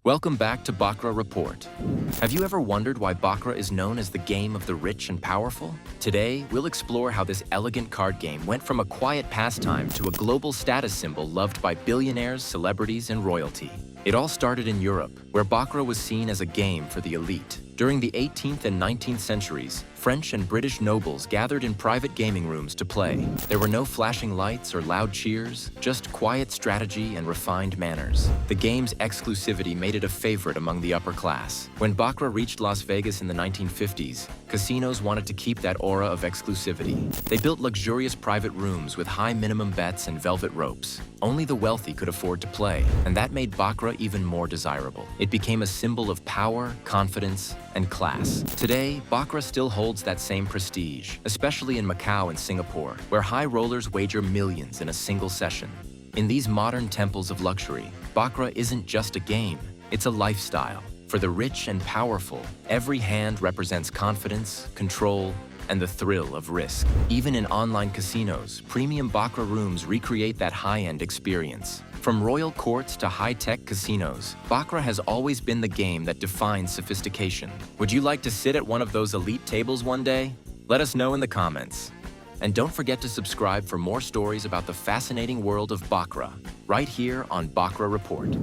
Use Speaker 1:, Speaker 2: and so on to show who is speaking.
Speaker 1: Welcome back to Baccarat Report. Have you ever wondered why Baccarat is known as the game of the rich and powerful? Today, we'll explore how this elegant card game went from a quiet pastime to a global status symbol loved by billionaires, celebrities, and royalty. It all started in Europe, where Baccarat was seen as a game for the elite. During the 18th and 19th centuries, French and British nobles gathered in private gaming rooms to play. There were no flashing lights or loud cheers, just quiet strategy and refined manners. The game's exclusivity made it a favorite among the upper class. When Baccarat reached Las Vegas in the 1950s, casinos wanted to keep that aura of exclusivity. They built luxurious private rooms with high minimum bets and velvet ropes. Only the wealthy could afford to play, and that made Baccarat even more desirable. It became a symbol of power, confidence, and class. Today, Baccarat still holds that same prestige, especially in Macau and Singapore, where high rollers wager millions in a single session. In these modern temples of luxury, Baccarat isn't just a game, it's a lifestyle. For the rich and powerful, every hand represents confidence, control, and the thrill of risk. Even in online casinos, premium Baccarat rooms recreate that high-end experience. From royal courts to high-tech casinos, Baccarat has always been the game that defines sophistication. Would you like to sit at one of those elite tables one day? Let us know in the comments. And don't forget to subscribe for more stories about the fascinating world of Baccarat, right here on Baccarat Report.